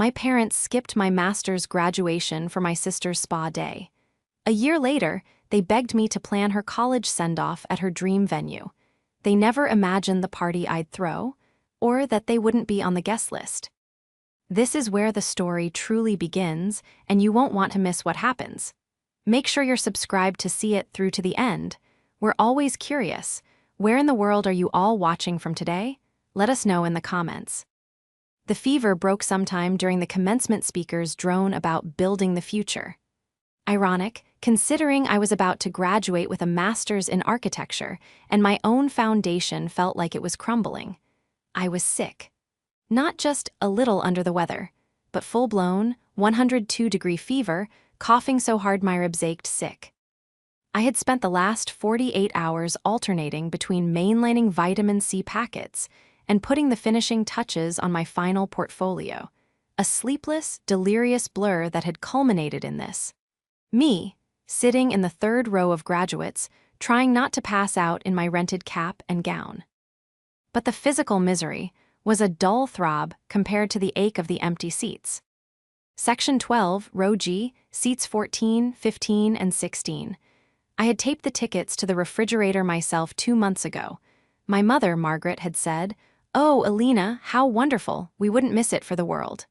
My parents skipped my master's graduation for my sister's spa day. A year later, they begged me to plan her college send-off at her dream venue. They never imagined the party I'd throw, or that they wouldn't be on the guest list. This is where the story truly begins, and you won't want to miss what happens. Make sure you're subscribed to see it through to the end. We're always curious. Where in the world are you all watching from today? Let us know in the comments. The fever broke sometime during the commencement speaker's drone about building the future. Ironic, considering I was about to graduate with a master's in architecture, and my own foundation felt like it was crumbling. I was sick. Not just a little under the weather, but full-blown, 102-degree fever, coughing so hard my ribs ached sick. I had spent the last 48 hours alternating between mainlining vitamin C packets and putting the finishing touches on my final portfolio, a sleepless, delirious blur that had culminated in this. Me, sitting in the third row of graduates, trying not to pass out in my rented cap and gown. But the physical misery was a dull throb compared to the ache of the empty seats. Section 12, Row G, seats 14, 15, and 16. I had taped the tickets to the refrigerator myself 2 months ago. My mother, Margaret, had said, "Oh, Alina, how wonderful, we wouldn't miss it for the world."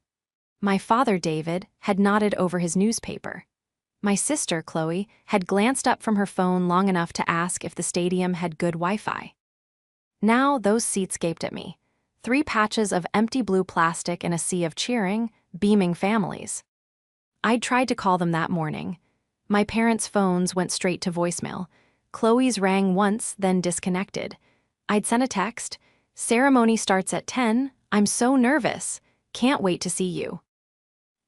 My father, David, had nodded over his newspaper. My sister, Chloe, had glanced up from her phone long enough to ask if the stadium had good Wi-Fi. Now those seats gaped at me. 3 patches of empty blue plastic in a sea of cheering, beaming families. I'd tried to call them that morning. My parents' phones went straight to voicemail. Chloe's rang once, then disconnected. I'd sent a text, "Ceremony starts at 10, I'm so nervous, can't wait to see you."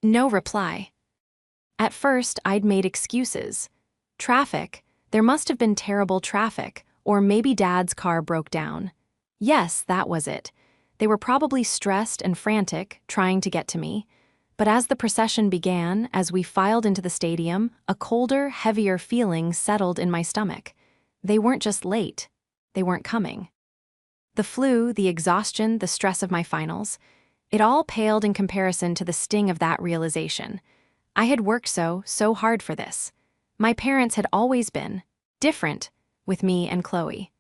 No reply. At first, I'd made excuses. Traffic, there must have been terrible traffic, or maybe Dad's car broke down. Yes, that was it. They were probably stressed and frantic, trying to get to me. But as the procession began, as we filed into the stadium, a colder, heavier feeling settled in my stomach. They weren't just late. They weren't coming. The flu, the exhaustion, the stress of my finals, it all paled in comparison to the sting of that realization. I had worked so hard for this. My parents had always been different with me and Chloe.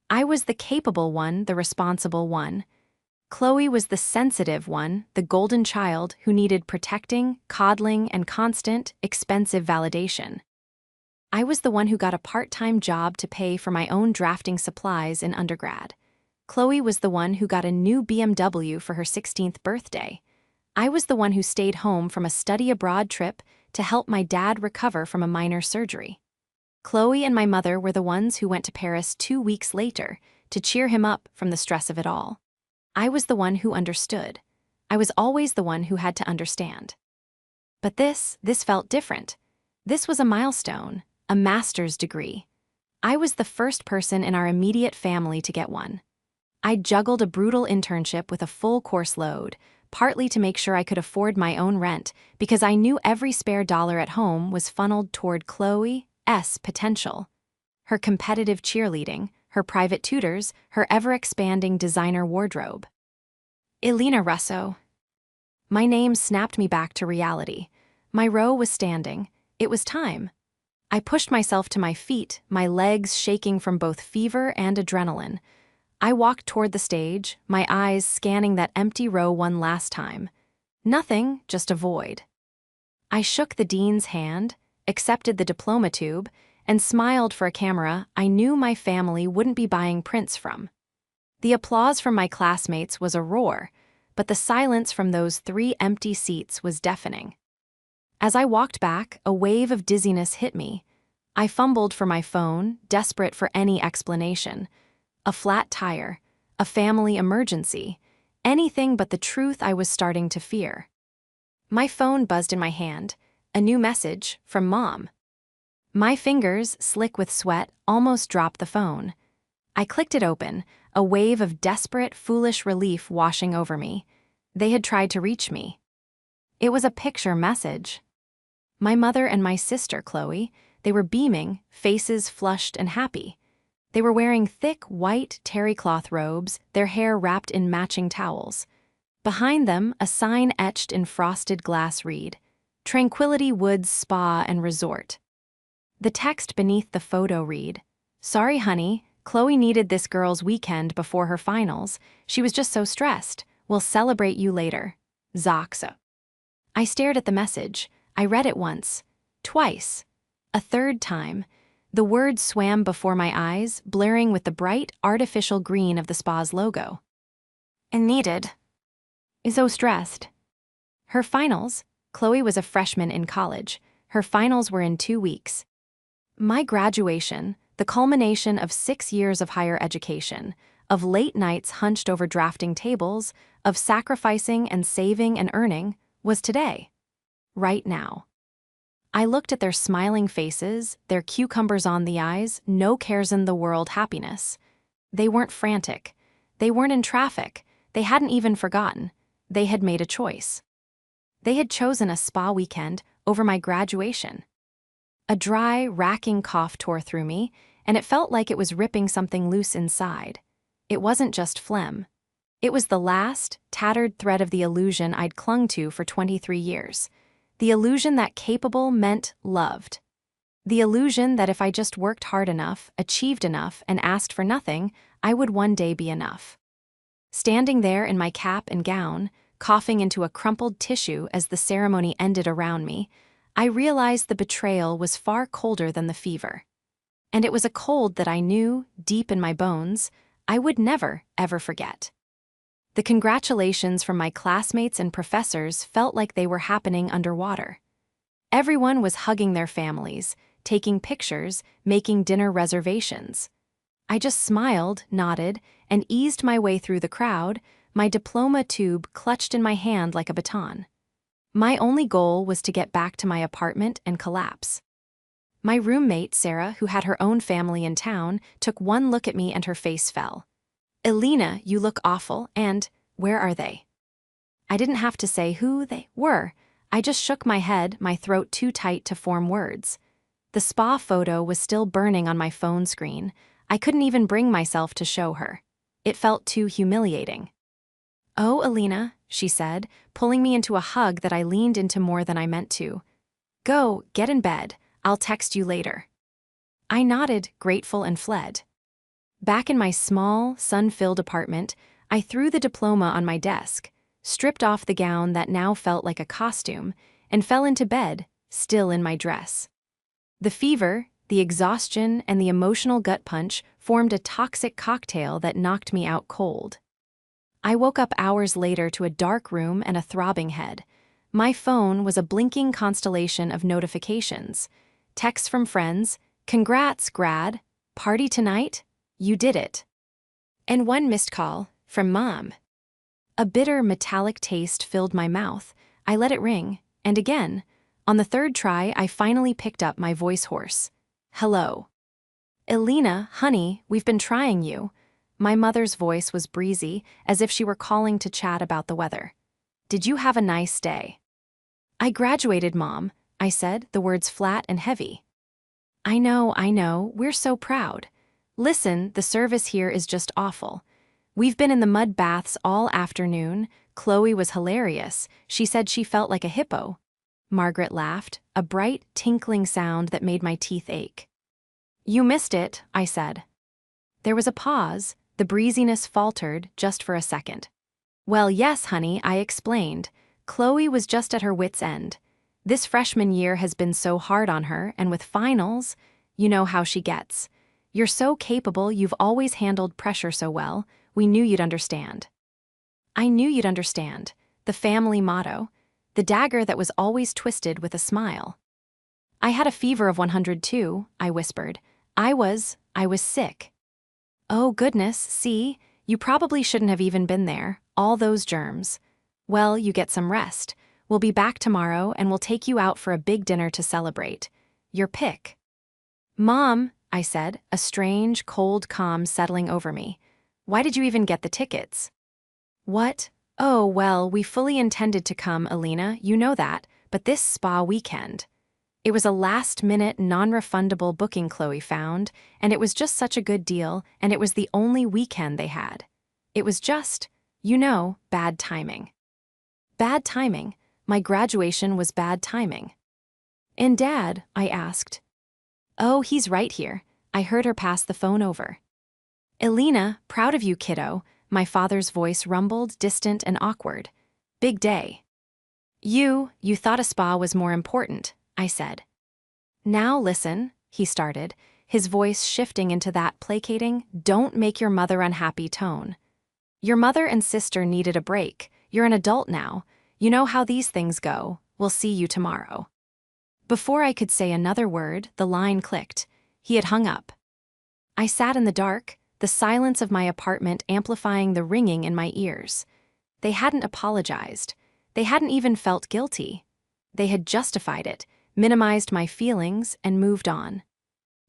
I was the capable one, the responsible one. Chloe was the sensitive one, the golden child who needed protecting, coddling, and constant, expensive validation. I was the one who got a part-time job to pay for my own drafting supplies in undergrad. Chloe was the one who got a new BMW for her 16th birthday. I was the one who stayed home from a study abroad trip to help my dad recover from a minor surgery. Chloe and my mother were the ones who went to Paris 2 weeks later to cheer him up from the stress of it all. I was the one who understood. I was always the one who had to understand. But this felt different. This was a milestone, a master's degree. I was the first person in our immediate family to get one. I juggled a brutal internship with a full course load, partly to make sure I could afford my own rent, because I knew every spare dollar at home was funneled toward Chloe's potential. Her competitive cheerleading, her private tutors, her ever-expanding designer wardrobe. Alina Russo. My name snapped me back to reality. My row was standing. It was time. I pushed myself to my feet, my legs shaking from both fever and adrenaline. I walked toward the stage, my eyes scanning that empty row one last time. Nothing, just a void. I shook the dean's hand, accepted the diploma tube, and smiled for a camera I knew my family wouldn't be buying prints from. The applause from my classmates was a roar, but the silence from those 3 empty seats was deafening. As I walked back, a wave of dizziness hit me. I fumbled for my phone, desperate for any explanation. A flat tire, a family emergency, anything but the truth I was starting to fear. My phone buzzed in my hand, a new message from Mom. My fingers, slick with sweat, almost dropped the phone. I clicked it open, a wave of desperate, foolish relief washing over me. They had tried to reach me. It was a picture message. My mother and my sister, Chloe, they were beaming, faces flushed and happy. They were wearing thick, white terry cloth robes, their hair wrapped in matching towels. Behind them, a sign etched in frosted glass read, Tranquility Woods Spa and Resort. The text beneath the photo read, Sorry honey, Chloe needed this girl's weekend before her finals. She was just so stressed. We'll celebrate you later. Zoxa. I stared at the message. I read it once, twice, a third time. The words swam before my eyes, blurring with the bright, artificial green of the spa's logo. And needed. So stressed. Her finals. Chloe was a freshman in college. Her finals were in 2 weeks. My graduation, the culmination of 6 years of higher education, of late nights hunched over drafting tables, of sacrificing and saving and earning, was today. Right now. I looked at their smiling faces, their cucumbers on the eyes, no cares in the world happiness. They weren't frantic. They weren't in traffic. They hadn't even forgotten. They had made a choice. They had chosen a spa weekend over my graduation. A dry, racking cough tore through me, and it felt like it was ripping something loose inside. It wasn't just phlegm. It was the last, tattered thread of the illusion I'd clung to for 23 years. The illusion that capable meant loved. The illusion that if I just worked hard enough, achieved enough, and asked for nothing, I would one day be enough. Standing there in my cap and gown, coughing into a crumpled tissue as the ceremony ended around me, I realized the betrayal was far colder than the fever. And it was a cold that I knew, deep in my bones, I would never, ever forget. The congratulations from my classmates and professors felt like they were happening underwater. Everyone was hugging their families, taking pictures, making dinner reservations. I just smiled, nodded, and eased my way through the crowd, my diploma tube clutched in my hand like a baton. My only goal was to get back to my apartment and collapse. My roommate, Sarah, who had her own family in town, took one look at me and her face fell. Elena, you look awful, and where are they? I didn't have to say who they were. I just shook my head, my throat too tight to form words. The spa photo was still burning on my phone screen. I couldn't even bring myself to show her. It felt too humiliating. Oh, Elena, she said, pulling me into a hug that I leaned into more than I meant to. Go, get in bed. I'll text you later. I nodded, grateful, and fled. Back in my small, sun-filled apartment, I threw the diploma on my desk, stripped off the gown that now felt like a costume, and fell into bed, still in my dress. The fever, the exhaustion, and the emotional gut punch formed a toxic cocktail that knocked me out cold. I woke up hours later to a dark room and a throbbing head. My phone was a blinking constellation of notifications. Texts from friends, congrats, grad, party tonight, you did it. And one missed call, from Mom. A bitter, metallic taste filled my mouth. I let it ring, and again. On the third try, I finally picked up my voice hoarse. Hello. Elena, honey, we've been trying you. My mother's voice was breezy, as if she were calling to chat about the weather. Did you have a nice day? I graduated, Mom, I said, the words flat and heavy. I know, we're so proud. Listen, the service here is just awful. We've been in the mud baths all afternoon. Chloe was hilarious. She said she felt like a hippo. Margaret laughed, a bright, tinkling sound that made my teeth ache. You missed it, I said. There was a pause. The breeziness faltered just for a second. Well, yes, honey, I explained. Chloe was just at her wit's end. This freshman year has been so hard on her, and with finals, you know how she gets. You're so capable, you've always handled pressure so well, we knew you'd understand. I knew you'd understand. The family motto. The dagger that was always twisted with a smile. I had a fever of 102, I whispered. I was sick. Oh goodness, see, you probably shouldn't have even been there, all those germs. Well, you get some rest. We'll be back tomorrow and we'll take you out for a big dinner to celebrate. Your pick. Mom, I said, a strange, cold calm settling over me. Why did you even get the tickets? What? Oh, well, we fully intended to come, Elena, you know that, but this spa weekend. It was a last-minute, non-refundable booking Chloe found, and it was just such a good deal, and it was the only weekend they had. It was just, Bad timing. Bad timing. My graduation was bad timing. And Dad? I asked. Oh, he's right here. I heard her pass the phone over. Elena, proud of you, kiddo, my father's voice rumbled, distant and awkward. Big day. You thought a spa was more important, I said. Now listen, he started, his voice shifting into that placating, don't make your mother unhappy tone. Your mother and sister needed a break. You're an adult now. You know how these things go. We'll see you tomorrow. Before I could say another word, the line clicked. He had hung up. I sat in the dark, the silence of my apartment amplifying the ringing in my ears. They hadn't apologized. They hadn't even felt guilty. They had justified it, minimized my feelings, and moved on.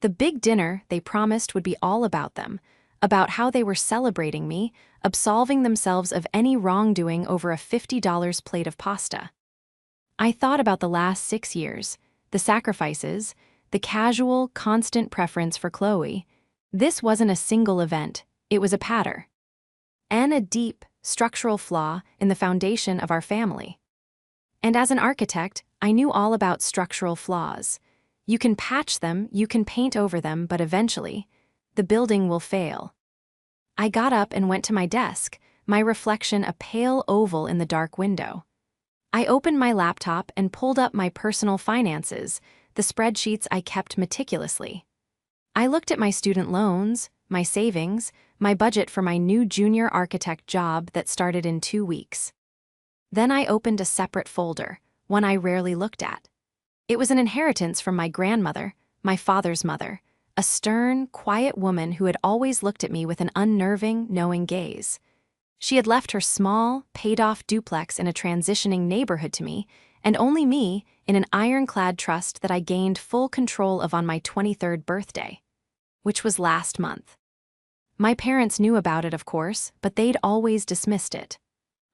The big dinner they promised would be all about them, about how they were celebrating me, absolving themselves of any wrongdoing over a $50 plate of pasta. I thought about the last 6 years, the sacrifices, the casual, constant preference for Chloe. This wasn't a single event, it was a pattern. And a deep, structural flaw in the foundation of our family. And as an architect, I knew all about structural flaws. You can patch them, you can paint over them, but eventually, the building will fail. I got up and went to my desk, my reflection a pale oval in the dark window. I opened my laptop and pulled up my personal finances, the spreadsheets I kept meticulously. I looked at my student loans, my savings, my budget for my new junior architect job that started in 2 weeks. Then I opened a separate folder, one I rarely looked at. It was an inheritance from my grandmother, my father's mother, a stern, quiet woman who had always looked at me with an unnerving, knowing gaze. She had left her small, paid-off duplex in a transitioning neighborhood to me, and only me, in an ironclad trust that I gained full control of on my 23rd birthday, which was last month. My parents knew about it, of course, but they'd always dismissed it.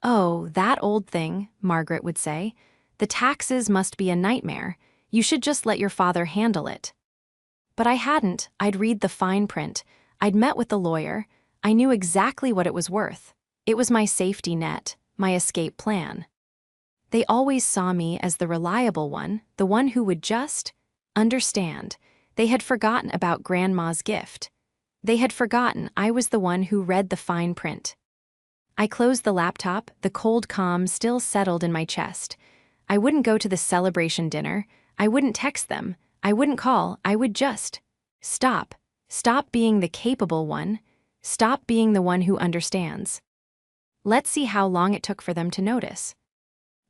Oh, that old thing, Margaret would say. The taxes must be a nightmare. You should just let your father handle it. But I hadn't. I'd read the fine print. I'd met with the lawyer. I knew exactly what it was worth. It was my safety net, my escape plan. They always saw me as the reliable one, the one who would just understand. They had forgotten about Grandma's gift. They had forgotten I was the one who read the fine print. I closed the laptop, the cold calm still settled in my chest. I wouldn't go to the celebration dinner. I wouldn't text them. I wouldn't call. I would just stop. Stop being the capable one. Stop being the one who understands. Let's see how long it took for them to notice.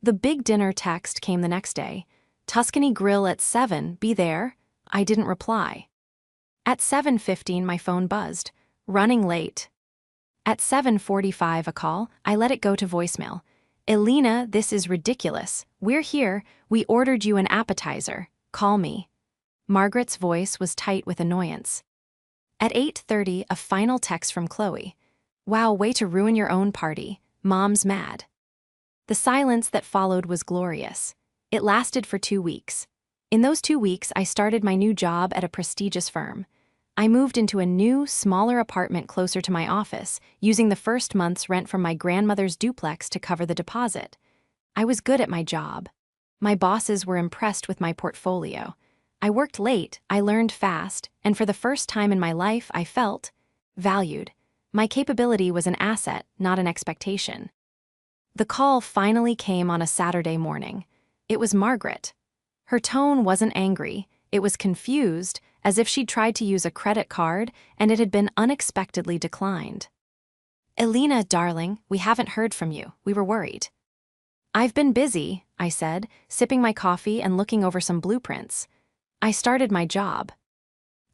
The big dinner text came the next day. Tuscany Grill at 7, be there? I didn't reply. At 7:15 my phone buzzed. Running late. At 7:45 a call, I let it go to voicemail. Elena, this is ridiculous. We're here. We ordered you an appetizer. Call me. Margaret's voice was tight with annoyance. At 8:30 a final text from Chloe. Wow, way to ruin your own party. Mom's mad. The silence that followed was glorious. It lasted for 2 weeks. In those 2 weeks, I started my new job at a prestigious firm. I moved into a new, smaller apartment closer to my office, using the first month's rent from my grandmother's duplex to cover the deposit. I was good at my job. My bosses were impressed with my portfolio. I worked late, I learned fast, and for the first time in my life, I felt valued. My capability was an asset, not an expectation. The call finally came on a Saturday morning. It was Margaret. Her tone wasn't angry, it was confused, as if she'd tried to use a credit card and it had been unexpectedly declined. Elena, darling, we haven't heard from you. We were worried. I've been busy, I said, sipping my coffee and looking over some blueprints. I started my job.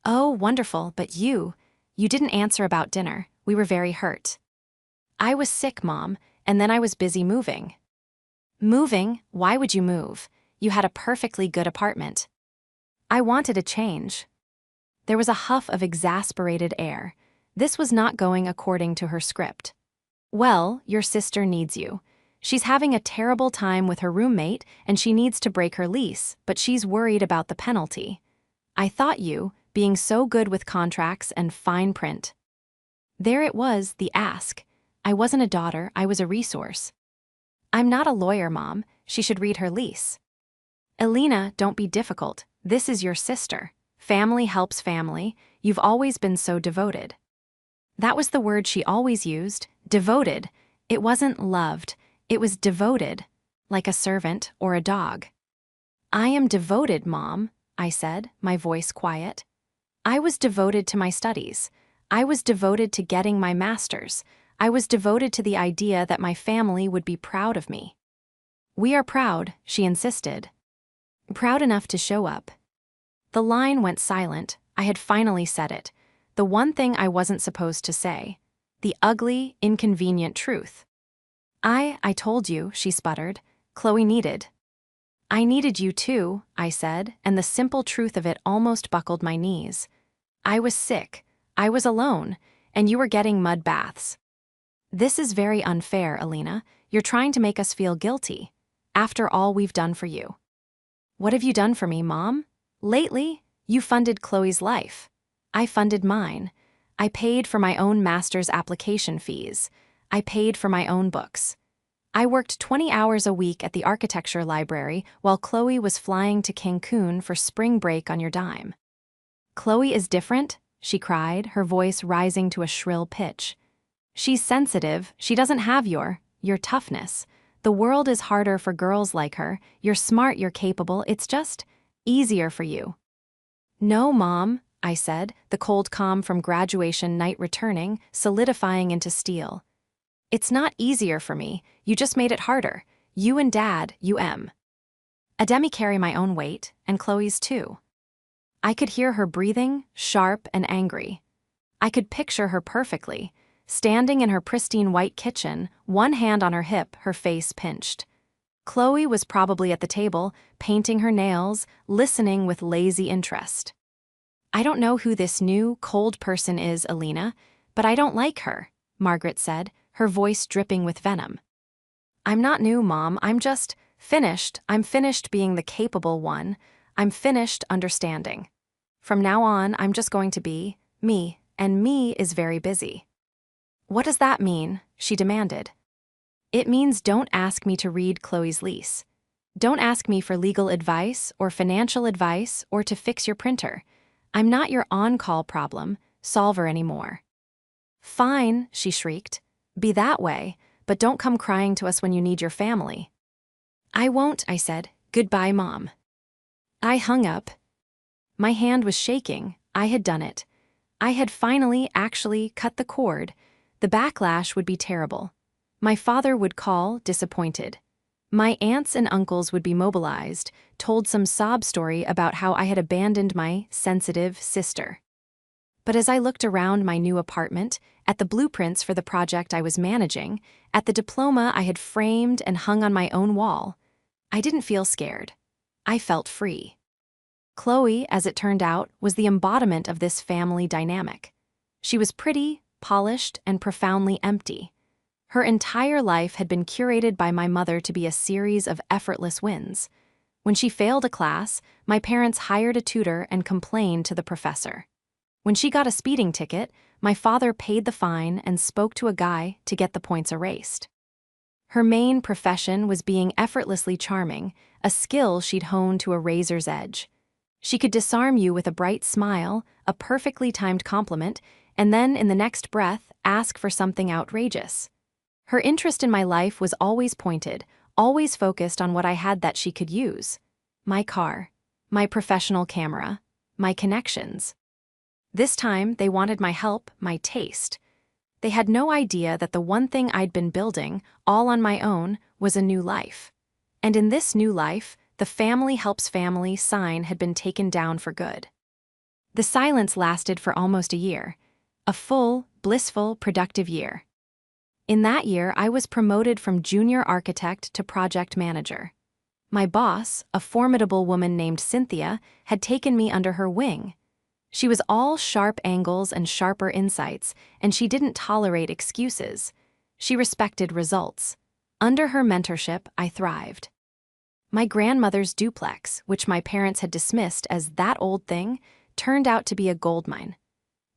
Oh, wonderful, but you didn't answer about dinner. We were very hurt. I was sick, Mom, and then I was busy moving. Moving? Why would you move? You had a perfectly good apartment. I wanted a change. There was a huff of exasperated air. This was not going according to her script. Well, your sister needs you. She's having a terrible time with her roommate and she needs to break her lease, but she's worried about the penalty. I thought you, being so good with contracts and fine print. There it was, the ask. I wasn't a daughter, I was a resource. I'm not a lawyer, Mom. She should read her lease. Alina, don't be difficult. This is your sister. Family helps family. You've always been so devoted. That was the word she always used, devoted. It wasn't loved, it was devoted, like a servant or a dog. I am devoted, Mom, I said, my voice quiet. I was devoted to my studies. I was devoted to getting my master's. I was devoted to the idea that my family would be proud of me. We are proud, she insisted. Proud enough to show up. The line went silent. I had finally said it. The one thing I wasn't supposed to say. The ugly, inconvenient truth. I told you, she sputtered. Chloe needed. I needed you too, I said, and the simple truth of it almost buckled my knees. I was sick. I was alone, and you were getting mud baths. This is very unfair, Alina. You're trying to make us feel guilty. After all we've done for you. What have you done for me, Mom? Lately, you funded Chloe's life. I funded mine. I paid for my own master's application fees. I paid for my own books. I worked 20 hours a week at the architecture library while Chloe was flying to Cancun for spring break on your dime. Chloe is different, she cried, her voice rising to a shrill pitch. She's sensitive, she doesn't have your toughness. The world is harder for girls like her. You're smart, you're capable, it's just easier for you. No, Mom, I said, the cold calm from graduation night returning, solidifying into steel. It's not easier for me, you just made it harder. You and Dad, Ademi carry my own weight, and Chloe's too. I could hear her breathing, sharp and angry. I could picture her perfectly, standing in her pristine white kitchen, one hand on her hip, her face pinched. Chloe was probably at the table, painting her nails, listening with lazy interest. I don't know who this new, cold person is, Alina, but I don't like her, Margaret said, her voice dripping with venom. I'm not new, Mom, I'm just finished. I'm finished being the capable one. I'm finished understanding. From now on, I'm just going to be me, and me is very busy. What does that mean? She demanded. It means don't ask me to read Chloe's lease. Don't ask me for legal advice or financial advice or to fix your printer. I'm not your on-call problem solver anymore. Fine, she shrieked. Be that way, but don't come crying to us when you need your family. I won't, I said. Goodbye, Mom. I hung up. My hand was shaking. I had done it. I had finally actually cut the cord. The backlash would be terrible. My father would call, disappointed. My aunts and uncles would be mobilized, told some sob story about how I had abandoned my sensitive sister. But as I looked around my new apartment, at the blueprints for the project I was managing, at the diploma I had framed and hung on my own wall, I didn't feel scared. I felt free. Chloe, as it turned out, was the embodiment of this family dynamic. She was pretty, polished, and profoundly empty. Her entire life had been curated by my mother to be a series of effortless wins. When she failed a class, my parents hired a tutor and complained to the professor. When she got a speeding ticket, my father paid the fine and spoke to a guy to get the points erased. Her main profession was being effortlessly charming, a skill she'd honed to a razor's edge. She could disarm you with a bright smile, a perfectly timed compliment, and then in the next breath ask for something outrageous. Her interest in my life was always pointed, always focused on what I had that she could use. My car, my professional camera, my connections. This time, they wanted my help, my taste. They had no idea that the one thing I'd been building, all on my own, was a new life. And in this new life, the family helps family sign had been taken down for good. The silence lasted for almost a year. A full, blissful, productive year. In that year, I was promoted from junior architect to project manager. My boss, a formidable woman named Cynthia, had taken me under her wing. She was all sharp angles and sharper insights, and she didn't tolerate excuses. She respected results. Under her mentorship, I thrived. My grandmother's duplex, which my parents had dismissed as that old thing, turned out to be a goldmine.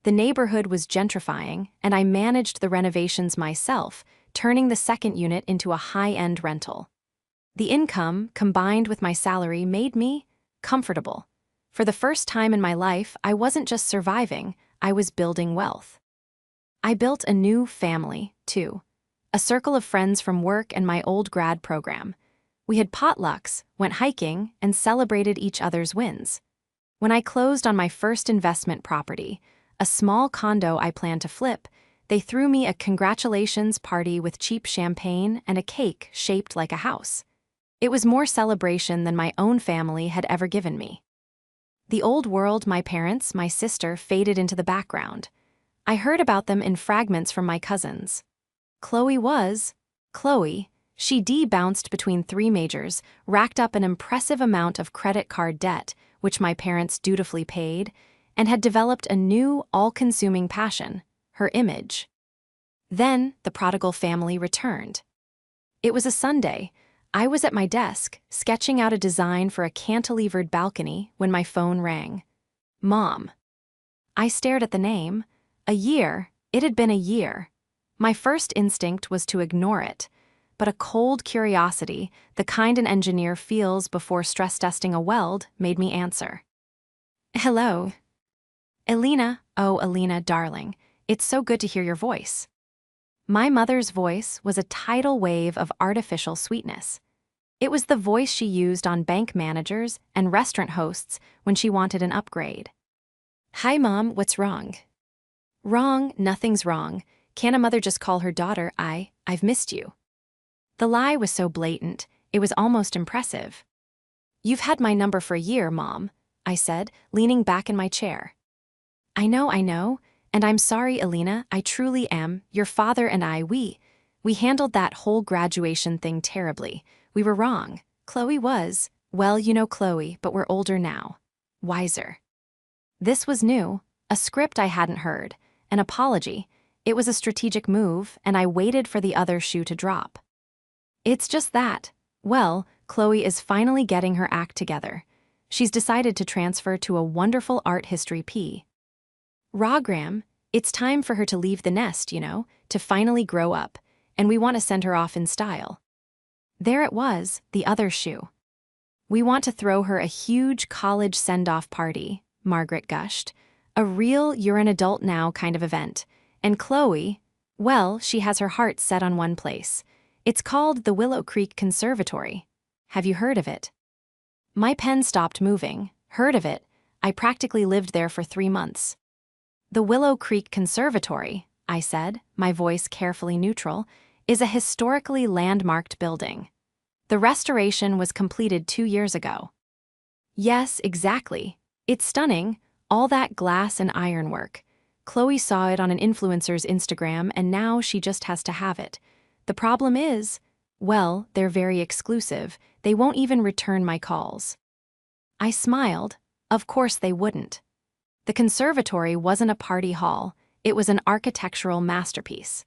The neighborhood was gentrifying, and I managed the renovations myself, turning the second unit into a high-end rental. The income, combined with my salary, made me comfortable. For the first time in my life, I wasn't just surviving, I was building wealth. I built a new family, too. A circle of friends from work and my old grad program. We had potlucks, went hiking, and celebrated each other's wins. When I closed on my first investment property, a small condo I planned to flip, they threw me a congratulations party with cheap champagne and a cake shaped like a house. It was more celebration than my own family had ever given me. The old world, my parents, my sister, faded into the background. I heard about them in fragments from my cousins. Chloe, she bounced between 3 majors, racked up an impressive amount of credit card debt, which my parents dutifully paid, and had developed a new, all-consuming passion, her image. Then the prodigal family returned. It was a Sunday. I was at my desk, sketching out a design for a cantilevered balcony when my phone rang. Mom. I stared at the name. It had been a year. My first instinct was to ignore it, but a cold curiosity, the kind an engineer feels before stress testing a weld, made me answer. Hello. Alina, oh Alina, darling, it's so good to hear your voice. My mother's voice was a tidal wave of artificial sweetness. It was the voice she used on bank managers and restaurant hosts when she wanted an upgrade. Hi Mom, what's wrong? Wrong, nothing's wrong. Can't a mother just call her daughter, I've missed you? The lie was so blatant, it was almost impressive. You've had my number for a year, Mom, I said, leaning back in my chair. I know, and I'm sorry, Alina, I truly am. Your father and I, we handled that whole graduation thing terribly. We were wrong. Chloe was, well, you know Chloe, but we're older now. Wiser. This was new, a script I hadn't heard, an apology. It was a strategic move, and I waited for the other shoe to drop. It's just that. Well, Chloe is finally getting her act together. She's decided to transfer to a wonderful art history P. Graham, it's time for her to leave the nest, to finally grow up, and we want to send her off in style. There it was, the other shoe. We want to throw her a huge college send-off party, Margaret gushed. A real you're an adult now kind of event. And Chloe, well, she has her heart set on one place. It's called the Willow Creek Conservatory. Have you heard of it? My pen stopped moving. Heard of it? I practically lived there for 3 months. The Willow Creek Conservatory, I said, my voice carefully neutral, is a historically landmarked building. The restoration was completed 2 years ago. Yes, exactly. It's stunning, all that glass and ironwork. Chloe saw it on an influencer's Instagram, and now she just has to have it. The problem is, well, they're very exclusive. They won't even return my calls. I smiled. Of course they wouldn't. The conservatory wasn't a party hall, it was an architectural masterpiece.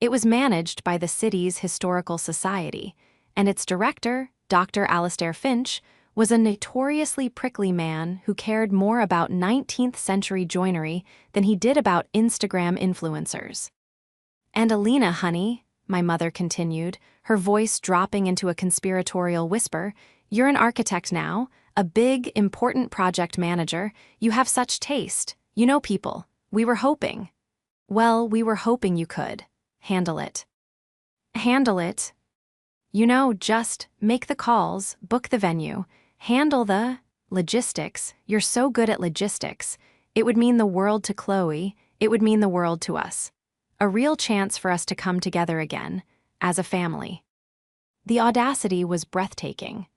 It was managed by the city's historical society, and its director, Dr. Alastair Finch, was a notoriously prickly man who cared more about 19th century joinery than he did about Instagram influencers. And Alina, honey, my mother continued, her voice dropping into a conspiratorial whisper, you're an architect now, a big, important project manager, you have such taste, you know people, we were hoping. Well, we were hoping you could. Handle it. Handle it? Just make the calls, book the venue, handle the logistics. You're so good at logistics. It would mean the world to Chloe, it would mean the world to us. A real chance for us to come together again, as a family. The audacity was breathtaking.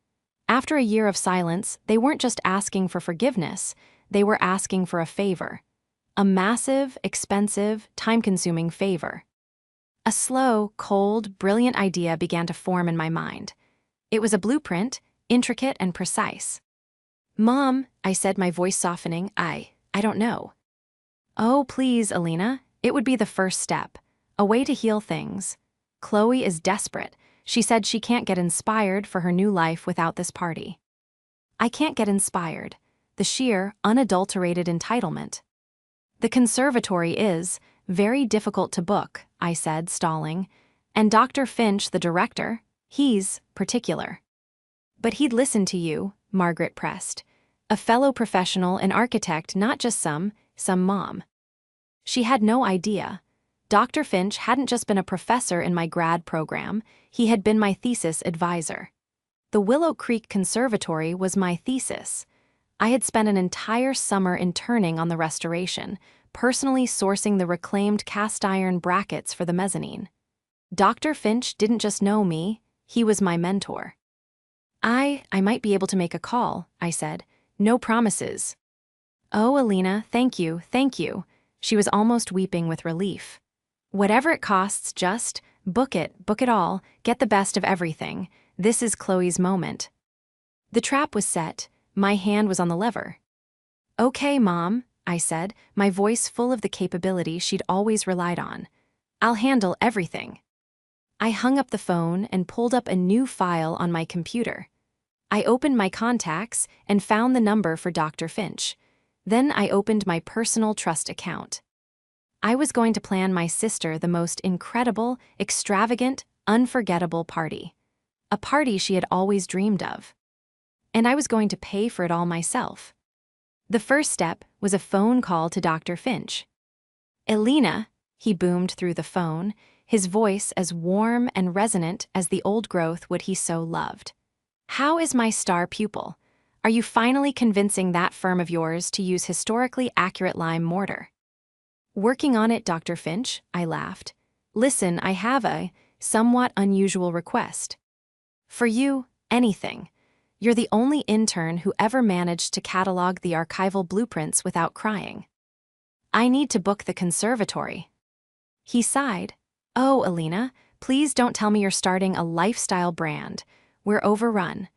After a year of silence, they weren't just asking for forgiveness, they were asking for a favor. A massive, expensive, time-consuming favor. A slow, cold, brilliant idea began to form in my mind. It was a blueprint, intricate and precise. Mom, I said, my voice softening, I don't know. Oh, please, Alina, it would be the first step. A way to heal things. Chloe is desperate. She said she can't get inspired for her new life without this party. I can't get inspired. The sheer, unadulterated entitlement. The conservatory is very difficult to book, I said, stalling. And Dr. Finch, the director, he's particular. But he'd listen to you, Margaret pressed. A fellow professional, an architect, not just some mom. She had no idea. Dr. Finch hadn't just been a professor in my grad program, he had been my thesis advisor. The Willow Creek Conservatory was my thesis. I had spent an entire summer interning on the restoration, personally sourcing the reclaimed cast iron brackets for the mezzanine. Dr. Finch didn't just know me, he was my mentor. I might be able to make a call, I said. No promises. Oh, Alina, thank you. She was almost weeping with relief. Whatever it costs, just book it all, get the best of everything. This is Chloe's moment. The trap was set, my hand was on the lever. Okay, Mom, I said, my voice full of the capability she'd always relied on. I'll handle everything. I hung up the phone and pulled up a new file on my computer. I opened my contacts and found the number for Dr. Finch. Then I opened my personal trust account. I was going to plan my sister the most incredible, extravagant, unforgettable party. A party she had always dreamed of. And I was going to pay for it all myself. The first step was a phone call to Dr. Finch. Alina, he boomed through the phone, his voice as warm and resonant as the old growth wood he so loved. How is my star pupil? Are you finally convincing that firm of yours to use historically accurate lime mortar? Working on it, Dr. Finch, I laughed. Listen, I have a somewhat unusual request. For you, anything. You're the only intern who ever managed to catalog the archival blueprints without crying. I need to book the conservatory. He sighed. Oh, Alina, please don't tell me you're starting a lifestyle brand. We're overrun.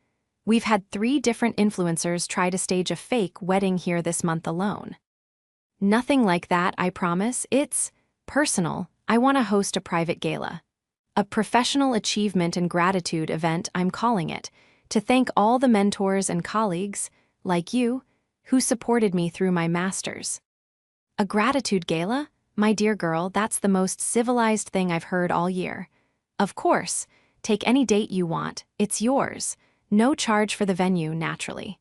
We've had 3 different influencers try to stage a fake wedding here this month alone. Nothing like that, I promise. It's personal. I want to host a private gala. A professional achievement and gratitude event, I'm calling it, to thank all the mentors and colleagues, like you, who supported me through my master's. A gratitude gala? My dear girl, that's the most civilized thing I've heard all year. Of course, take any date you want, it's yours. No charge for the venue, naturally.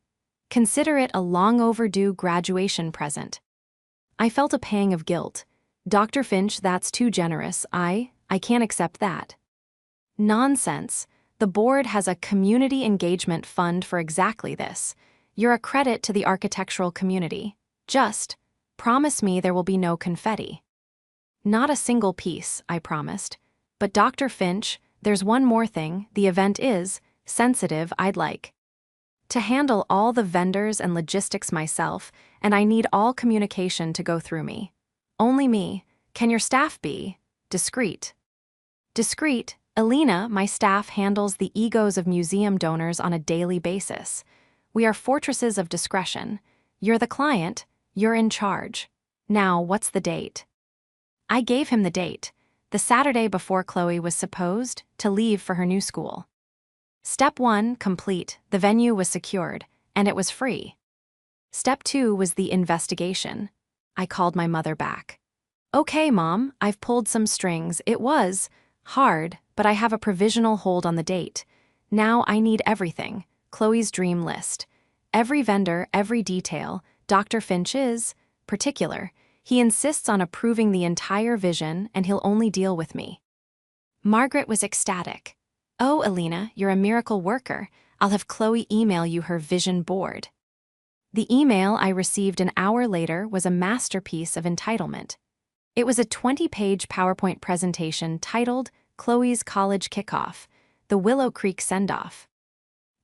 Consider it a long overdue graduation present. I felt a pang of guilt. Dr. Finch, that's too generous. I can't accept that. Nonsense. The board has a community engagement fund for exactly this. You're a credit to the architectural community. Just promise me there will be no confetti. Not a single piece, I promised. But Dr. Finch, there's one more thing. The event is sensitive. I'd like to handle all the vendors and logistics myself, and I need all communication to go through me. Only me. Can your staff be discreet? Discreet? Alina, my staff handles the egos of museum donors on a daily basis. We are fortresses of discretion. You're the client, you're in charge. Now, what's the date? I gave him the date, the Saturday before Chloe was supposed to leave for her new school. Step 1, complete. The venue was secured, and it was free. Step 2 was the investigation. I called my mother back. Okay, Mom, I've pulled some strings. It was hard, but I have a provisional hold on the date. Now I need everything. Chloe's dream list. Every vendor, every detail. Dr. Finch is particular. He insists on approving the entire vision, and he'll only deal with me. Margaret was ecstatic. Oh, Alina, you're a miracle worker. I'll have Chloe email you her vision board. The email I received an hour later was a masterpiece of entitlement. It was a 20-page PowerPoint presentation titled Chloe's College Kickoff, the Willow Creek Send-Off.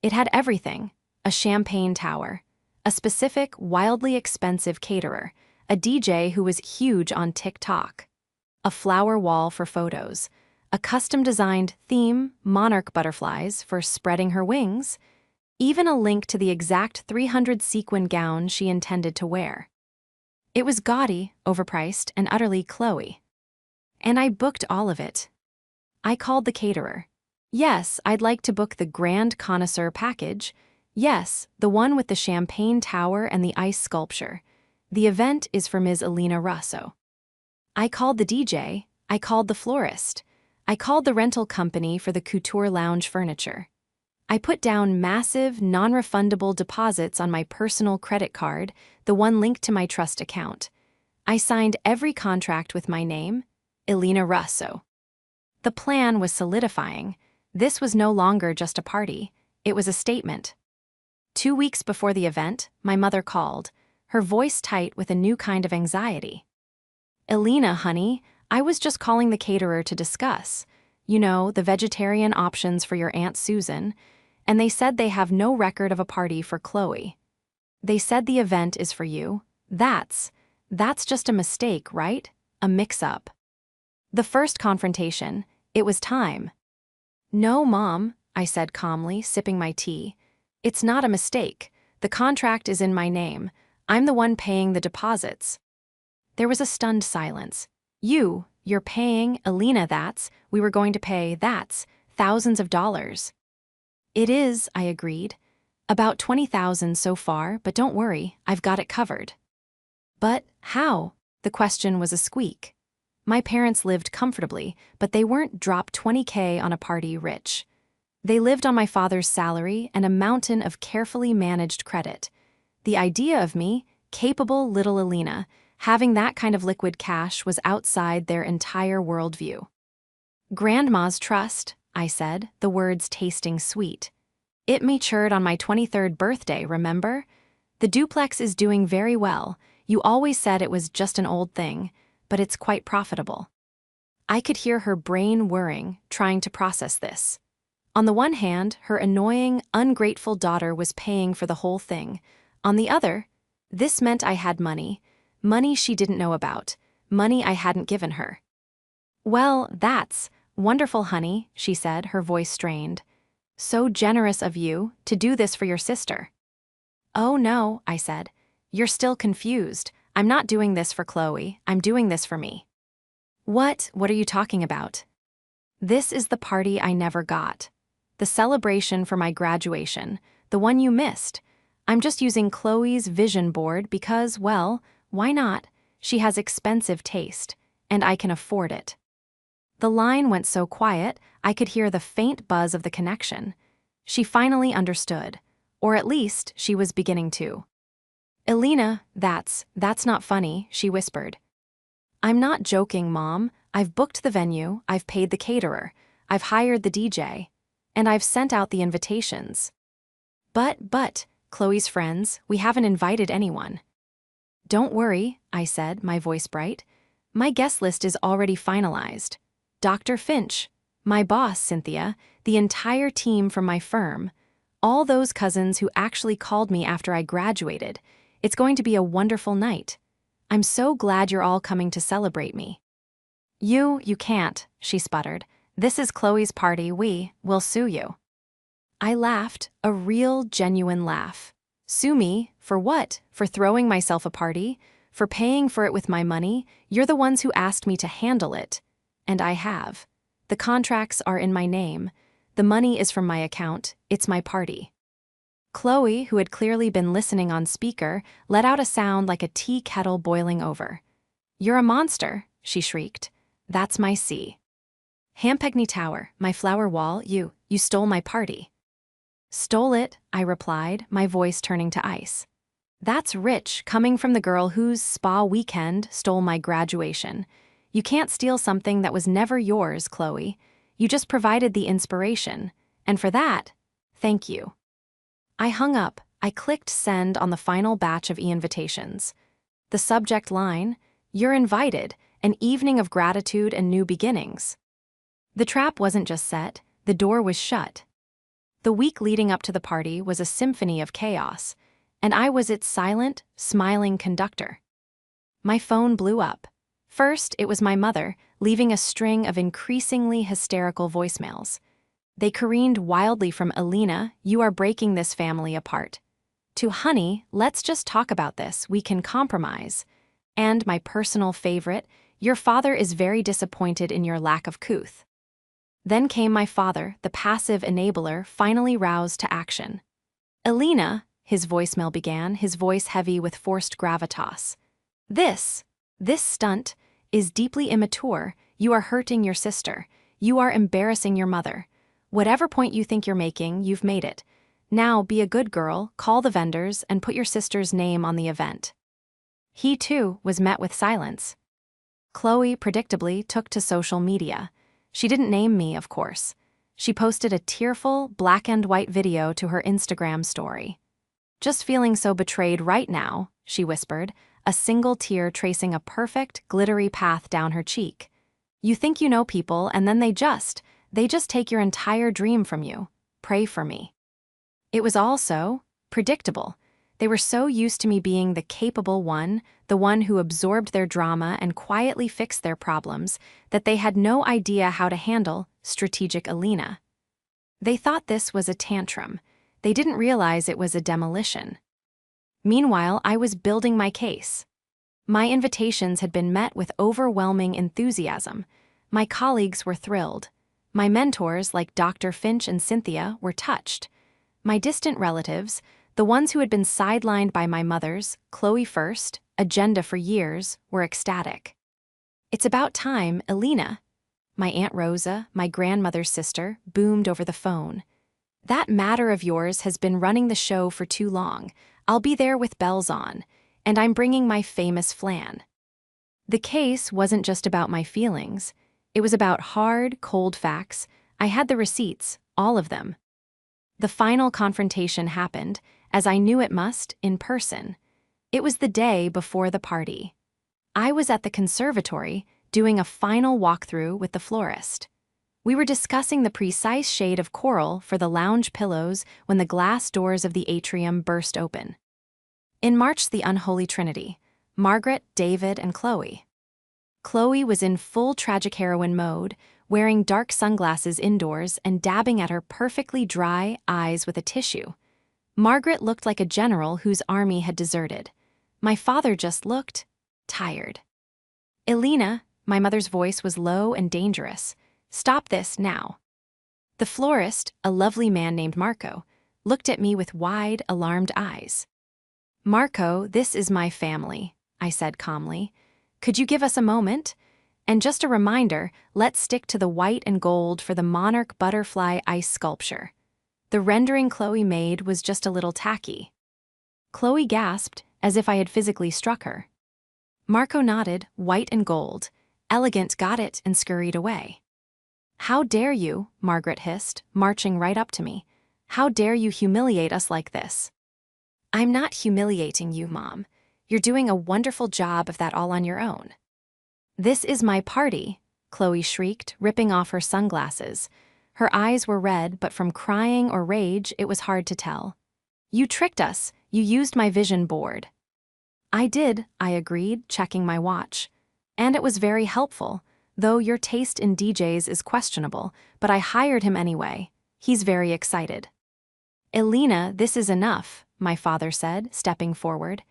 It had everything: a champagne tower, a specific, wildly expensive caterer, a DJ who was huge on TikTok, a flower wall for photos, a custom-designed theme, monarch butterflies for spreading her wings, even a link to the exact 300 sequin gown she intended to wear. It was gaudy, overpriced, and utterly Chloe. And I booked all of it. I called the caterer. Yes, I'd like to book the Grand Connoisseur package. Yes, the one with the champagne tower and the ice sculpture. The event is for Ms. Alina Russo. I called the DJ, I called the florist, I called the rental company for the couture lounge furniture. I put down massive, non-refundable deposits on my personal credit card, the one linked to my trust account. I signed every contract with my name, Alina Russo. The plan was solidifying. This was no longer just a party, it was a statement. 2 weeks before the event, my mother called, her voice tight with a new kind of anxiety. Alina, honey, I was just calling the caterer to discuss, the vegetarian options for your Aunt Susan, and they said they have no record of a party for Chloe. They said the event is for you. That's just a mistake, right? A mix-up. The first confrontation, it was time. No, Mom, I said calmly, sipping my tea. It's not a mistake. The contract is in my name. I'm the one paying the deposits. There was a stunned silence. You're paying, Alina, we were going to pay, thousands of dollars. It is, I agreed. About 20,000 so far, but don't worry, I've got it covered. But how? The question was a squeak. My parents lived comfortably, but they weren't drop 20K on a party rich. They lived on my father's salary and a mountain of carefully managed credit. The idea of me, capable little Alina, having that kind of liquid cash was outside their entire worldview. Grandma's trust, I said, the words tasting sweet. It matured on my 23rd birthday, remember? The duplex is doing very well. You always said it was just an old thing, but it's quite profitable. I could hear her brain whirring, trying to process this. On the one hand, her annoying, ungrateful daughter was paying for the whole thing. On the other, this meant I had money she didn't know about, money I hadn't given her. Well, that's wonderful, honey, she said, her voice strained. So generous of you to do this for your sister. Oh no, I said. You're still confused. I'm not doing this for Chloe, I'm doing this for me. What are you talking about? This is the party I never got. The celebration for my graduation, the one you missed. I'm just using Chloe's vision board because, well, why not? She has expensive taste, and I can afford it. The line went so quiet, I could hear the faint buzz of the connection. She finally understood, or at least she was beginning to. Alina, that's not funny, she whispered. I'm not joking, Mom. I've booked the venue, I've paid the caterer, I've hired the DJ, and I've sent out the invitations. But, Chloe's friends, we haven't invited anyone. Don't worry, I said, my voice bright. My guest list is already finalized. Dr. Finch, my boss, Cynthia, the entire team from my firm, all those cousins who actually called me after I graduated. It's going to be a wonderful night. I'm so glad you're all coming to celebrate me. You can't, she sputtered. This is Chloe's party, we'll sue you. I laughed, a real, genuine laugh. Sue me? For what? For throwing myself a party? For paying for it with my money? You're the ones who asked me to handle it. And I have. The contracts are in my name. The money is from my account. It's my party. Chloe, who had clearly been listening on speaker, let out a sound like a tea kettle boiling over. You're a monster, she shrieked. That's my C. Hampegny Tower, my flower wall, you stole my party. Stole it, I replied, my voice turning to ice. That's rich, coming from the girl whose spa weekend stole my graduation. You can't steal something that was never yours, Chloe. You just provided the inspiration. And for that, thank you. I hung up. I clicked send on the final batch of e-invitations. The subject line, you're invited, an evening of gratitude and new beginnings. The trap wasn't just set, the door was shut. The week leading up to the party was a symphony of chaos, and I was its silent, smiling conductor. My phone blew up. First, it was my mother, leaving a string of increasingly hysterical voicemails. They careened wildly from Alina, you are breaking this family apart, to honey, let's just talk about this, we can compromise, and my personal favorite, your father is very disappointed in your lack of couth. Then came my father, the passive enabler, finally roused to action. Alina, his voicemail began, his voice heavy with forced gravitas. This, this stunt, is deeply immature. You are hurting your sister. You are embarrassing your mother. Whatever point you think you're making, you've made it. Now be a good girl, call the vendors, and put your sister's name on the event. He, too, was met with silence. Chloe, predictably, took to social media. She didn't name me, of course. She posted a tearful, black-and-white video to her Instagram story. "Just feeling so betrayed right now," she whispered, a single tear tracing a perfect, glittery path down her cheek. "You think you know people, and then they just take your entire dream from you. Pray for me." It was all so predictable. They were so used to me being the capable one, the one who absorbed their drama and quietly fixed their problems, that they had no idea how to handle strategic Alina. They thought this was a tantrum. They didn't realize it was a demolition. Meanwhile, I was building my case. My invitations had been met with overwhelming enthusiasm. My colleagues were thrilled. My mentors, like Dr. Finch and Cynthia, were touched. My distant relatives, the ones who had been sidelined by my mother's, Chloe first, agenda for years, were ecstatic. "It's about time, Alina," my Aunt Rosa, my grandmother's sister, boomed over the phone. "That matter of yours has been running the show for too long. I'll be there with bells on, and I'm bringing my famous flan." The case wasn't just about my feelings. It was about hard, cold facts. I had the receipts, all of them. The final confrontation happened, as I knew it must, in person. It was the day before the party. I was at the conservatory, doing a final walkthrough with the florist. We were discussing the precise shade of coral for the lounge pillows when the glass doors of the atrium burst open. In marched the unholy trinity: Margaret, David, and Chloe. Chloe was in full tragic heroine mode, wearing dark sunglasses indoors and dabbing at her perfectly dry eyes with a tissue. Margaret looked like a general whose army had deserted. My father just looked tired. "Alina," my mother's voice was low and dangerous. "Stop this now." The florist, a lovely man named Marco, looked at me with wide, alarmed eyes. "Marco, this is my family," I said calmly. "Could you give us a moment? And just a reminder, let's stick to the white and gold for the monarch butterfly ice sculpture." The rendering Chloe made was just a little tacky. Chloe gasped, as if I had physically struck her. Marco nodded, white and gold. Elegant got it and scurried away. "How dare you," Margaret hissed, marching right up to me. "How dare you humiliate us like this?" "I'm not humiliating you, Mom. You're doing a wonderful job of that all on your own." "This is my party," Chloe shrieked, ripping off her sunglasses. Her eyes were red, but from crying or rage, it was hard to tell. "You tricked us. You used my vision board." "I did," I agreed, checking my watch. "And it was very helpful, though your taste in DJs is questionable, but I hired him anyway. He's very excited." "Alina, this is enough," my father said, stepping forward.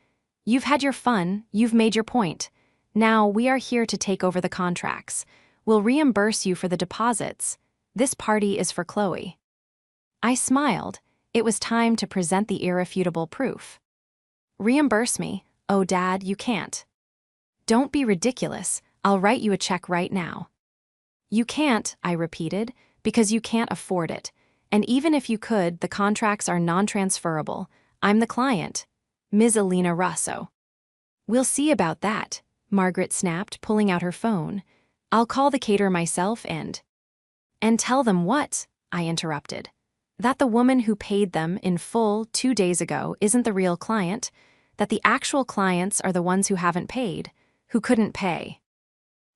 "You've had your fun, you've made your point. Now we are here to take over the contracts. We'll reimburse you for the deposits. This party is for Chloe." I smiled. It was time to present the irrefutable proof. "Reimburse me? Oh, Dad, you can't." "Don't be ridiculous. I'll write you a check right now." "You can't," I repeated, "because you can't afford it. And even if you could, the contracts are non-transferable. I'm the client, Ms. Alina Rosso." "We'll see about that," Margaret snapped, pulling out her phone. "I'll call the caterer myself and tell them what?" I interrupted. "That the woman who paid them in full 2 days ago isn't the real client, that the actual clients are the ones who haven't paid, who couldn't pay."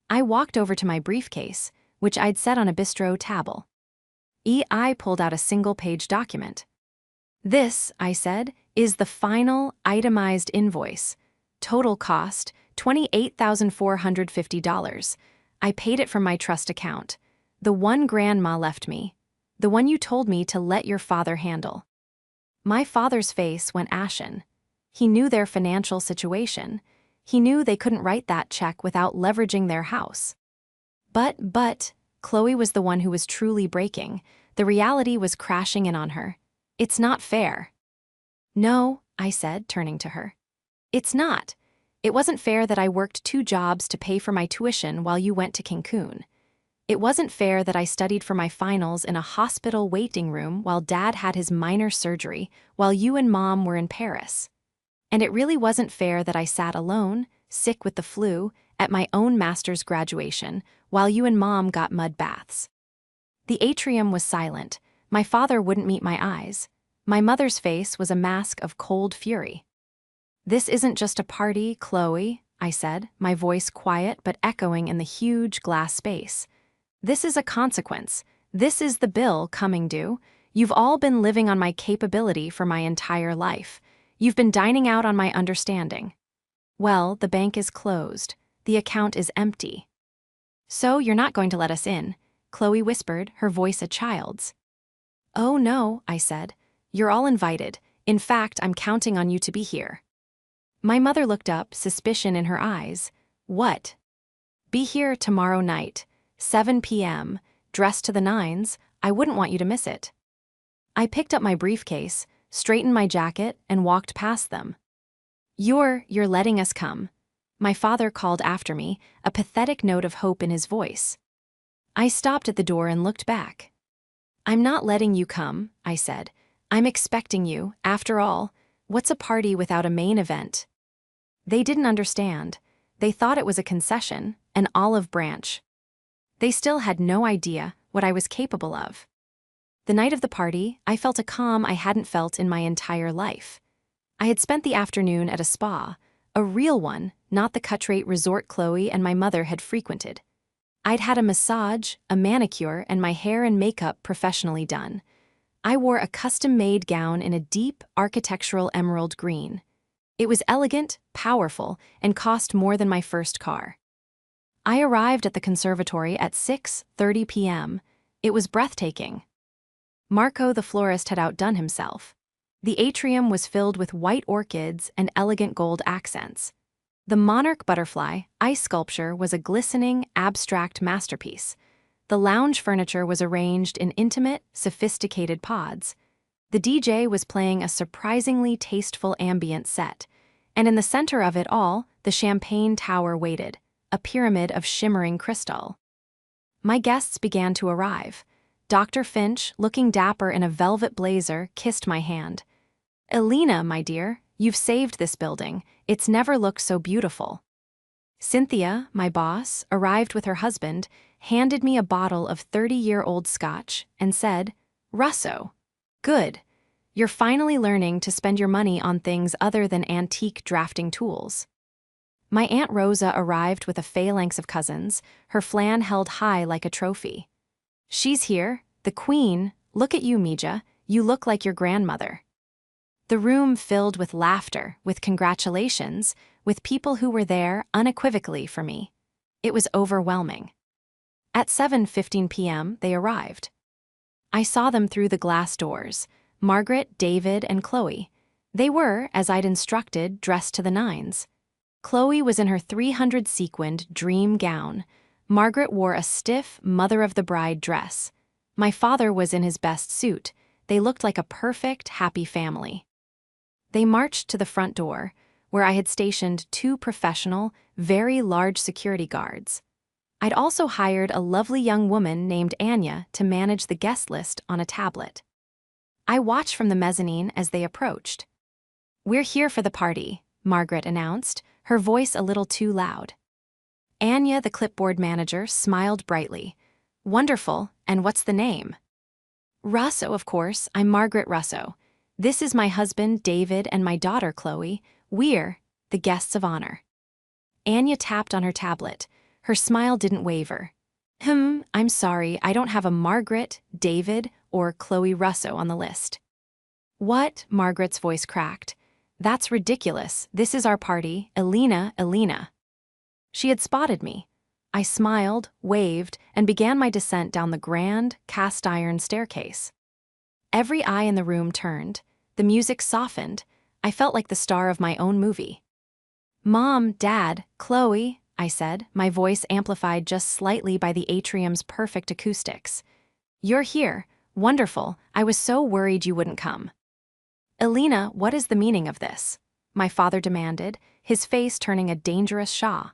I walked over to my briefcase, which I'd set on a bistro table. I pulled out a single-page document. "This," I said, "is the final, itemized invoice. Total cost, $28,450. I paid it from my trust account. The one grandma left me. The one you told me to let your father handle." My father's face went ashen. He knew their financial situation. He knew they couldn't write that check without leveraging their house. But, Chloe was the one who was truly breaking. The reality was crashing in on her. "It's not fair." "No," I said, turning to her. "It's not. It wasn't fair that I worked 2 jobs to pay for my tuition while you went to Cancun. It wasn't fair that I studied for my finals in a hospital waiting room while Dad had his minor surgery, while you and Mom were in Paris. And it really wasn't fair that I sat alone, sick with the flu, at my own master's graduation, while you and Mom got mud baths. The atrium was silent. My father wouldn't meet my eyes. My mother's face was a mask of cold fury. "This isn't just a party, Chloe," I said, my voice quiet but echoing in the huge glass space. "This is a consequence. This is the bill coming due. You've all been living on my capability for my entire life. You've been dining out on my understanding. Well, the bank is closed. The account is empty." "So you're not going to let us in?" Chloe whispered, her voice a child's. "Oh no," I said. "You're all invited. In fact, I'm counting on you to be here." My mother looked up, suspicion in her eyes. "What?" "Be here tomorrow night, 7 p.m., dressed to the nines. I wouldn't want you to miss it." I picked up my briefcase, straightened my jacket, and walked past them. You're letting us come," my father called after me, a pathetic note of hope in his voice. I stopped at the door and looked back. "I'm not letting you come," I said. "I'm expecting you. After all, what's a party without a main event?" They didn't understand. They thought it was a concession, an olive branch. They still had no idea what I was capable of. The night of the party, I felt a calm I hadn't felt in my entire life. I had spent the afternoon at a spa, a real one, not the cut-rate resort Chloe and my mother had frequented. I'd had a massage, a manicure, and my hair and makeup professionally done. I wore a custom-made gown in a deep, architectural emerald green. It was elegant, powerful, and cost more than my first car. I arrived at the conservatory at 6:30 p.m. It was breathtaking. Marco the florist had outdone himself. The atrium was filled with white orchids and elegant gold accents. The monarch butterfly, ice sculpture, was a glistening, abstract masterpiece. The lounge furniture was arranged in intimate, sophisticated pods. The DJ was playing a surprisingly tasteful ambient set, and in the center of it all, the champagne tower waited, a pyramid of shimmering crystal. My guests began to arrive. Dr. Finch, looking dapper in a velvet blazer, kissed my hand. "Elena, my dear, you've saved this building. It's never looked so beautiful." Cynthia, my boss, arrived with her husband, handed me a bottle of 30-year-old scotch, and said, "Russo, good. You're finally learning to spend your money on things other than antique drafting tools." My Aunt Rosa arrived with a phalanx of cousins, her flan held high like a trophy. "She's here, the queen. Look at you, Mija. You look like your grandmother." The room filled with laughter, with congratulations, with people who were there unequivocally for me. It was overwhelming. At 7:15 p.m., they arrived. I saw them through the glass doors, Margaret, David, and Chloe. They were, as I'd instructed, dressed to the nines. Chloe was in her 300-sequined dream gown. Margaret wore a stiff mother-of-the-bride dress. My father was in his best suit. They looked like a perfect, happy family. They marched to the front door, where I had stationed 2 professional, very large security guards. I'd also hired a lovely young woman named Anya to manage the guest list on a tablet. I watched from the mezzanine as they approached. "We're here for the party," Margaret announced, her voice a little too loud. Anya, the clipboard manager, smiled brightly. "Wonderful, and what's the name?" "Russo, of course. I'm Margaret Russo. This is my husband, David, and my daughter, Chloe. We're the guests of honor." Anya tapped on her tablet. Her smile didn't waver. I'm sorry, I don't have a Margaret, David, or Chloe Russo on the list." "What?" Margaret's voice cracked. "That's ridiculous. This is our party. Elena." She had spotted me. I smiled, waved, and began my descent down the grand, cast-iron staircase. Every eye in the room turned. The music softened. I felt like the star of my own movie. "Mom, Dad, Chloe," I said, my voice amplified just slightly by the atrium's perfect acoustics. "You're here. Wonderful. I was so worried you wouldn't come." "Elena, what is the meaning of this?" my father demanded, his face turning a dangerous Shah.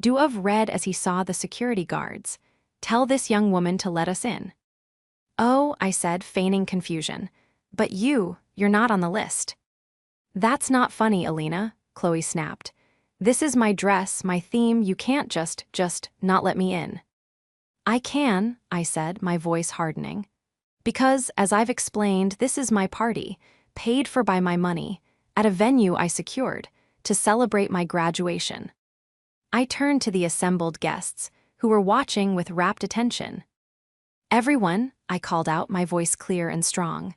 Duov read as he saw the security guards. "Tell this young woman to let us in." "Oh," I said, feigning confusion. "But you're not on the list." "That's not funny, Alina," Chloe snapped. "This is my dress, my theme, you can't just not let me in." "I can," I said, my voice hardening. "Because, as I've explained, this is my party, paid for by my money, at a venue I secured, to celebrate my graduation." I turned to the assembled guests, who were watching with rapt attention. "Everyone," I called out, my voice clear and strong.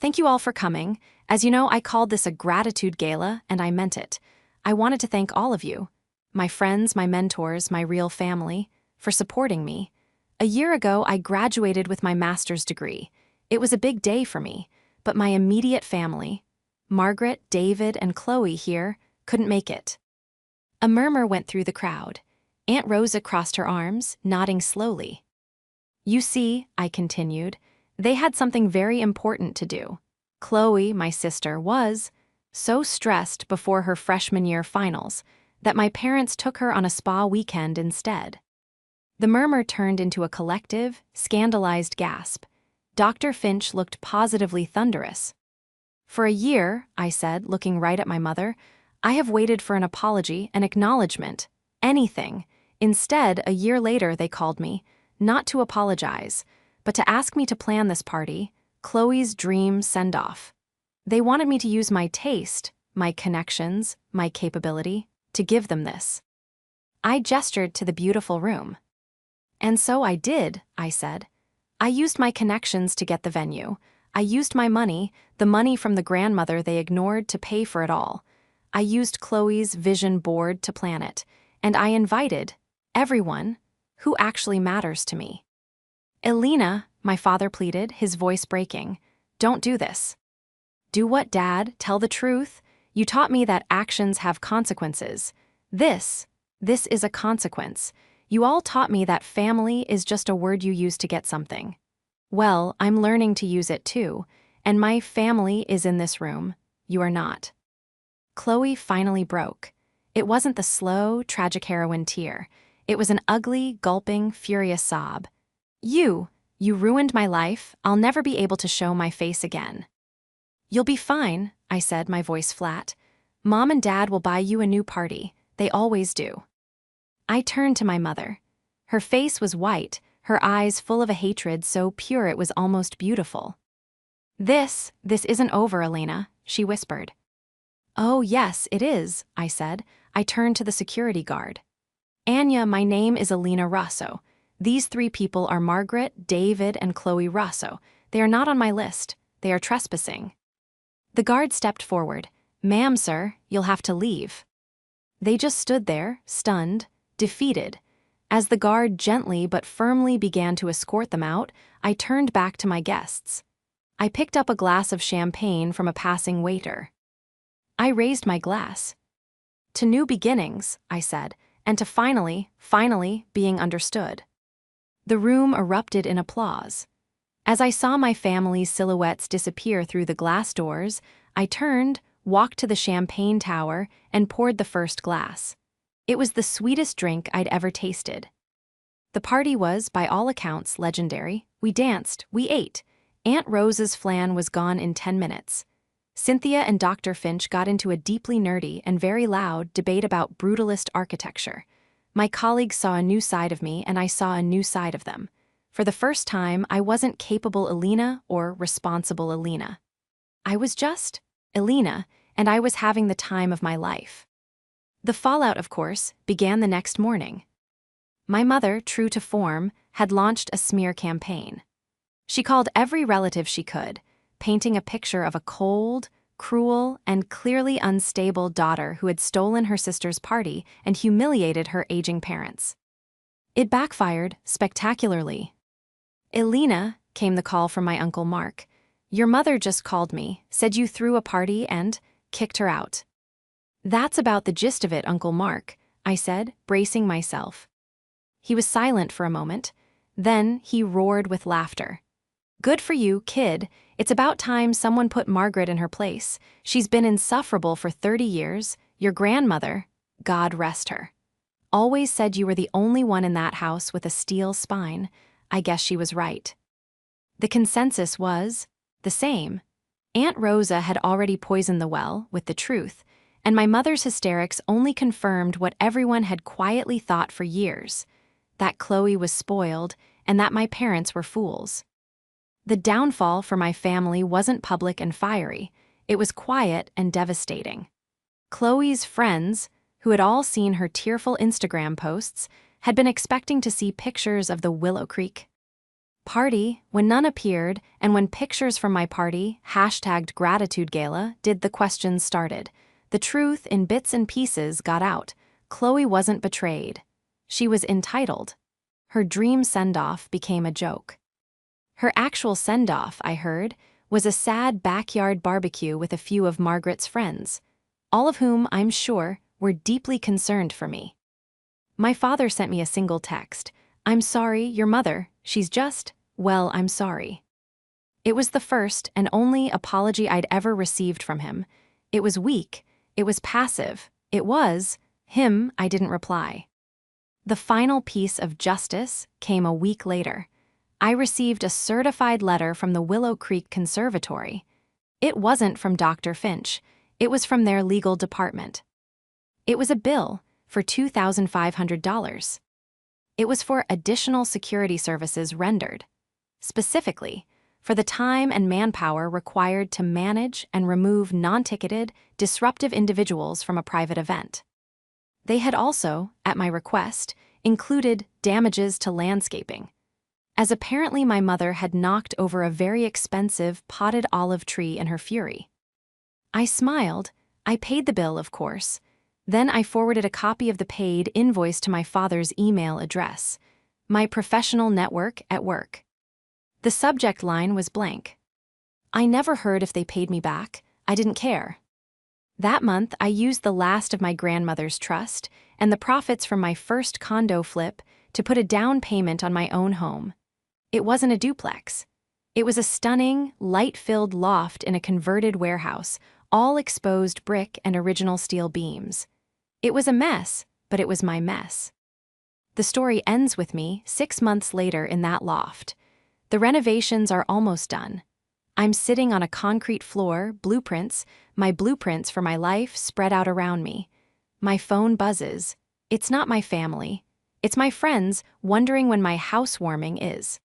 "Thank you all for coming. As you know, I called this a gratitude gala, and I meant it. I wanted to thank all of you, my friends, my mentors, my real family, for supporting me. A year ago, I graduated with my master's degree. It was a big day for me, but my immediate family, Margaret, David, and Chloe here, couldn't make it." A murmur went through the crowd. Aunt Rosa crossed her arms, nodding slowly. "You see," I continued, "they had something very important to do. Chloe, my sister, was so stressed before her freshman year finals that my parents took her on a spa weekend instead." The murmur turned into a collective, scandalized gasp. Dr. Finch looked positively thunderous. "For a year," I said, looking right at my mother, "I have waited for an apology, an acknowledgement, anything. Instead, a year later they called me, not to apologize, but to ask me to plan this party, Chloe's dream send-off. They wanted me to use my taste, my connections, my capability, to give them this." I gestured to the beautiful room. "And so I did," I said. "I used my connections to get the venue. I used my money, the money from the grandmother they ignored, to pay for it all. I used Chloe's vision board to plan it, and I invited everyone who actually matters to me." "Alina," my father pleaded, his voice breaking, "don't do this." "Do what, Dad? Tell the truth? You taught me that actions have consequences. This is a consequence. You all taught me that family is just a word you use to get something. Well, I'm learning to use it too, and my family is in this room. You are not." Chloe finally broke. It wasn't the slow, tragic heroine tear. It was an ugly, gulping, furious sob. You ruined my life. I'll never be able to show my face again." "You'll be fine," I said, my voice flat. "Mom and Dad will buy you a new party. They always do." I turned to my mother. Her face was white, her eyes full of a hatred so pure it was almost beautiful. This isn't over, Alina," she whispered. "Oh, yes, it is," I said. I turned to the security guard. "Anya, my name is Alina Rosso. These 3 people are Margaret, David, and Chloe Rosso. They are not on my list. They are trespassing." The guard stepped forward. "Ma'am, sir, you'll have to leave." They just stood there, stunned, defeated. As the guard gently but firmly began to escort them out, I turned back to my guests. I picked up a glass of champagne from a passing waiter. I raised my glass. "To new beginnings," I said, "and to finally being understood." The room erupted in applause. As I saw my family's silhouettes disappear through the glass doors, I turned, walked to the champagne tower, and poured the first glass. It was the sweetest drink I'd ever tasted. The party was, by all accounts, legendary. We danced, we ate. Aunt Rose's flan was gone in 10 minutes. Cynthia and Dr. Finch got into a deeply nerdy and very loud debate about brutalist architecture. My colleagues saw a new side of me, and I saw a new side of them. For the first time, I wasn't capable Alina or responsible Alina. I was just Alina, and I was having the time of my life. The fallout, of course, began the next morning. My mother, true to form, had launched a smear campaign. She called every relative she could, painting a picture of a cold, cruel, and clearly unstable daughter who had stolen her sister's party and humiliated her aging parents. It backfired spectacularly. "Alina," came the call from my Uncle Mark. "Your mother just called me, said you threw a party and kicked her out." "That's about the gist of it, Uncle Mark," I said, bracing myself. He was silent for a moment. Then he roared with laughter. "Good for you, kid. It's about time someone put Margaret in her place. She's been insufferable for 30 years. Your grandmother, God rest her, always said you were the only one in that house with a steel spine. I guess she was right. The consensus was the same. Aunt Rosa had already poisoned the well with the truth, and my mother's hysterics only confirmed what everyone had quietly thought for years, that Chloe was spoiled and that my parents were fools. The downfall for my family wasn't public and fiery, it was quiet and devastating. Chloe's friends, who had all seen her tearful Instagram posts, had been expecting to see pictures of the Willow Creek party when none appeared, and when pictures from my party, #gratitude gala, did, the questions started. The truth in bits and pieces got out. Chloe wasn't betrayed. She was entitled. Her dream send-off became a joke. Her actual send-off, I heard, was a sad backyard barbecue with a few of Margaret's friends, all of whom, I'm sure, were deeply concerned for me. My father sent me a single text. "I'm sorry, your mother, she's just, well, I'm sorry." It was the first and only apology I'd ever received from him. It was weak, it was passive, it was him. I didn't reply. The final piece of justice came a week later. I received a certified letter from the Willow Creek Conservatory. It wasn't from Dr. Finch, it was from their legal department. It was a bill for $2,500. It was for additional security services rendered, specifically for the time and manpower required to manage and remove non-ticketed, disruptive individuals from a private event. They had also, at my request, included damages to landscaping, as apparently my mother had knocked over a very expensive potted olive tree in her fury. I smiled. I paid the bill, of course. Then I forwarded a copy of the paid invoice to my father's email address, my professional network at work. The subject line was blank. I never heard if they paid me back. I didn't care. That month, I used the last of my grandmother's trust and the profits from my first condo flip to put a down payment on my own home. It wasn't a duplex. It was a stunning, light-filled loft in a converted warehouse, all exposed brick and original steel beams. It was a mess, but it was my mess. The story ends with me 6 months later in that loft. The renovations are almost done. I'm sitting on a concrete floor, my blueprints for my life spread out around me. My phone buzzes. It's not my family. It's my friends wondering when my housewarming is.